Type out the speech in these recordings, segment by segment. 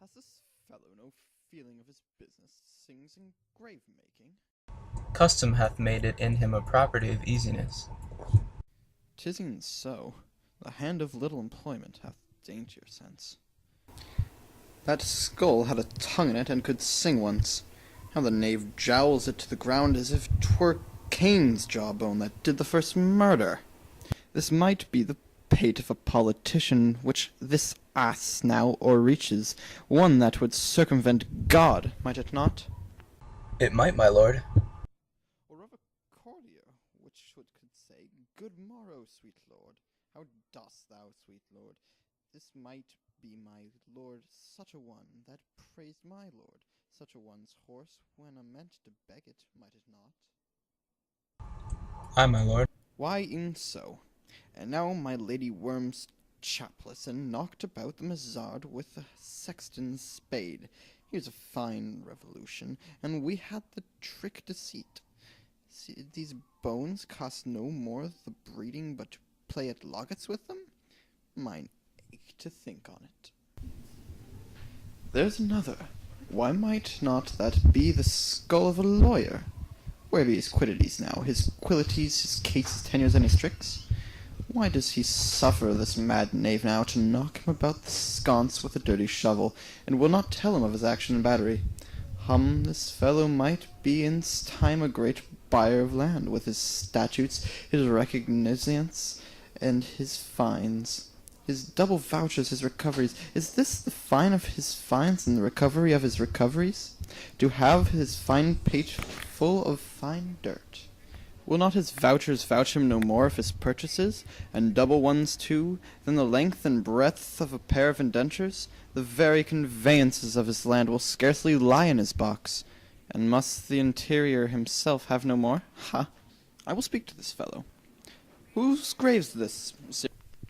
Has this fellow no feeling of his business, sings in grave-making? Custom hath made it in him a property of easiness. 'Tis e'en so. The hand of little employment hath daintier sense. That skull had a tongue in it, and could sing once. How the knave jowls it to the ground as if 'twere Cain's jawbone that did the first murder. This might be the pate of a politician, which this ass now o'erreaches, one that would circumvent God, might it not? It might, my lord. Or of a courtier, which could say, Good morrow, sweet lord. How dost thou, sweet lord? This might be my lord such a one that praised my lord, such a one's horse when a meant to beg it, might it not? Ay, my lord. Why, e'en so. And now my lady worms chapless, and knocked about the mazzard with a sexton's spade. Here's a fine revolution, and we had the trick deceit. See, these bones cost no more the breeding but to play at loggats with them? Mine ache to think on it. There's another. Why might not that be the skull of a lawyer? Where be his quiddities now, his quilities, his cases, tenures, and his tricks? Why does he suffer this mad knave now to knock him about the sconce with a dirty shovel, and will not tell him of his action and battery? This fellow might be in time a great buyer of land, with his statutes, his recognizance, and his fines. His double vouchers, his recoveries. Is this the fine of his fines and the recovery of his recoveries? To have his fine pate full of fine dirt. Will not his vouchers vouch him no more of his purchases, and double ones too, than the length and breadth of a pair of indentures? The very conveyances of his land will scarcely lie in his box. And must the interior himself have no more? Ha! I will speak to this fellow. Whose grave's this, sir?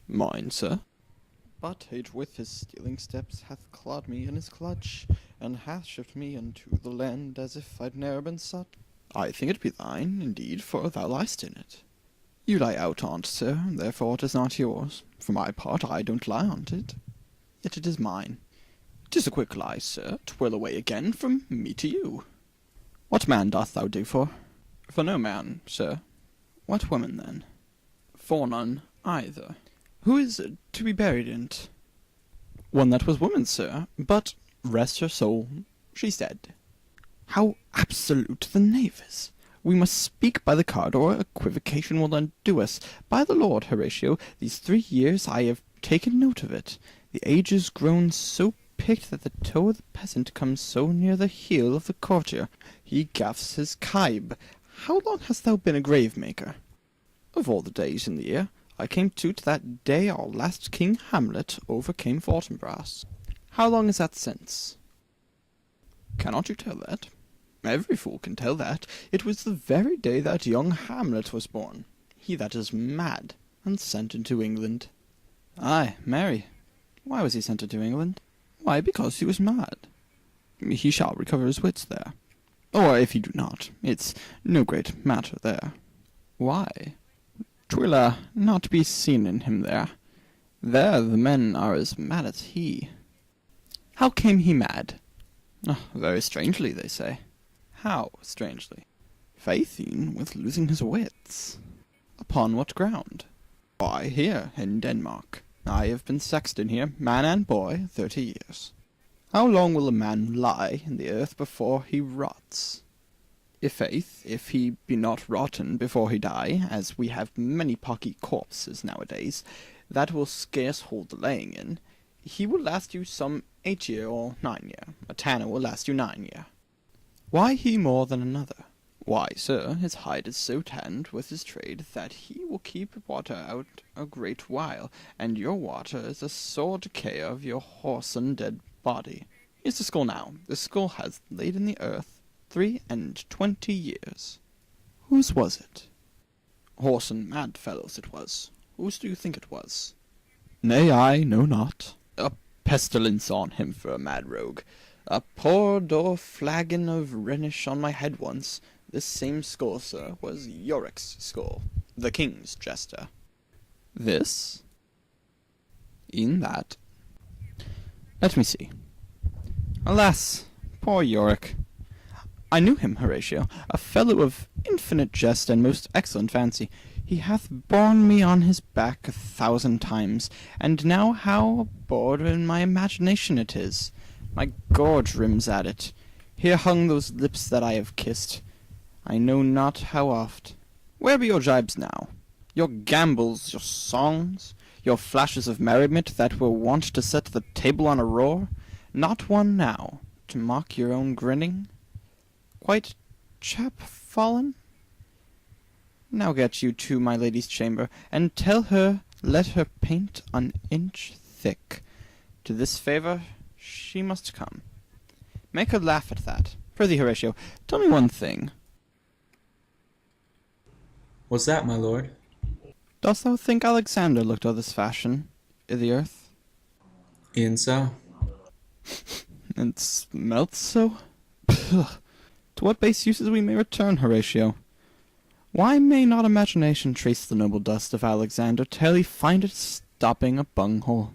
Mine, sir. But age with his stealing steps hath clawed me in his clutch, and hath shipped me into the land as if I'd ne'er been sought. I think it be thine, indeed, for thou liest in it. You lie out on't, sir, therefore it is not yours. For my part, I don't lie on't it. Yet it is mine. 'Tis a quick lie, sir, 'twill away again from me to you. What man doth thou do for? For no man, sir. What woman, then? For none either. Who is to be buried in't? One that was woman, sir, but, rest her soul, she's dead. How absolute the knave is! We must speak by the card, or equivocation will undo us. By the Lord, Horatio, these 3 years I have taken note of it. The age is grown so picked that the toe of the peasant comes so near the heel of the courtier. He gaffs his kibe. How long hast thou been a grave-maker? Of all the days in the year, I came to't that day our last King Hamlet overcame Fortinbras. How long is that since? Cannot you tell that? Every fool can tell that. It was the very day that young Hamlet was born. He that is mad, and sent into England. Ay, marry. Why was he sent into England? Why, because he was mad. He shall recover his wits there. Or if he do not, it's no great matter there. Why? 'Twill not be seen in him there. There the men are as mad as he. How came he mad? Very strangely, they say. How strangely? Faith, e'en with losing his wits. Upon what ground? Why, here, in Denmark. I have been sexton here, man and boy, 30 years. How long will a man lie in the earth before he rots? I'faith, if he be not rotten before he die, as we have many pocky corpses nowadays, that will scarce hold the laying in, he will last you some 8 year or 9 year. A tanner will last you 9 year. Why he more than another? Why, sir, his hide is so tanned with his trade that he will keep water out a great while, and your water is a sore decay of your whoreson dead body. Here's the skull now. The skull has laid in the earth 23 years. Whose was it? Whoreson mad fellow's it was. Whose do you think it was? Nay, I know not. A pestilence on him for a mad rogue. A poured o'er flagon of Rhenish on my head once. This same skull, sir, was Yorick's skull, the king's jester. This? E'en that. Let me see. Alas, poor Yorick. I knew him, Horatio, a fellow of infinite jest and most excellent fancy. He hath borne me on his back 1,000 times, and now how bored in my imagination it is. My gorge rims at it. Here hung those lips that I have kissed, I know not how oft. Where be your jibes now? Your gambols, your songs, your flashes of merriment that were wont to set the table on a roar? Not one now, to mock your own grinning? Quite chap-fallen? Now get you to my lady's chamber, and tell her let her paint an inch thick. To this favour she must come. Make her laugh at that. Prithee, Horatio, tell me one thing. What's that, my lord? Dost thou think Alexander looked o' this fashion I' the earth? E'en so. And smelt so? Pugh! To what base uses we may return, Horatio. Why may not imagination trace the noble dust of Alexander till he find it stopping a bunghole?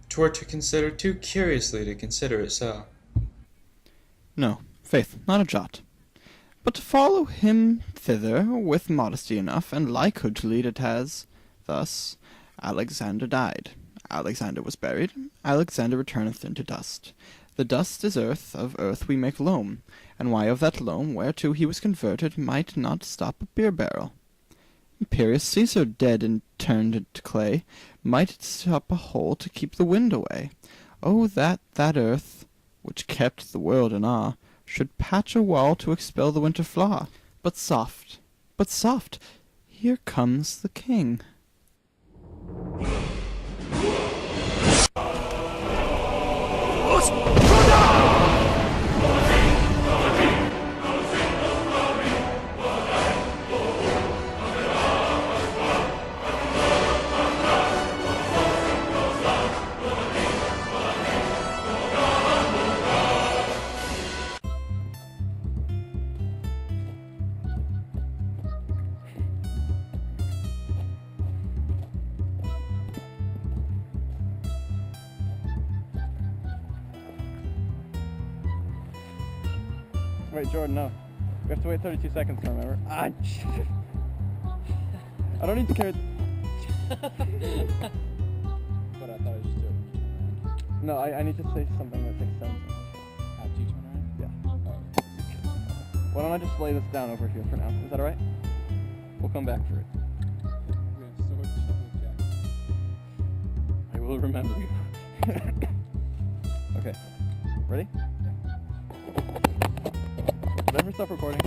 'Twere to consider too curiously to consider it so. No, faith, not a jot. But to follow him thither with modesty enough, and likelihood to lead it has. Thus, Alexander died. Alexander was buried. Alexander returneth into dust. The dust is earth, of earth we make loam, and why of that loam whereto he was converted might not stop a beer barrel? Imperious Caesar, dead and turned into clay, might it stop a hole to keep the wind away? Oh, that earth, which kept the world in awe, should patch a wall to expel the winter flaw. But soft, here comes the king. Wait, Jordan, no. We have to wait 32 seconds to remember. I don't need to carry... But I thought I was just doing a turn around. No, I need to say something that makes sense. After you turn around? Yeah. Oh. Why don't I just lay this down over here for now? Is that alright? We'll come back for it. We have sword, shovel, jack. I will remember you. Okay. Ready? Never stop recording.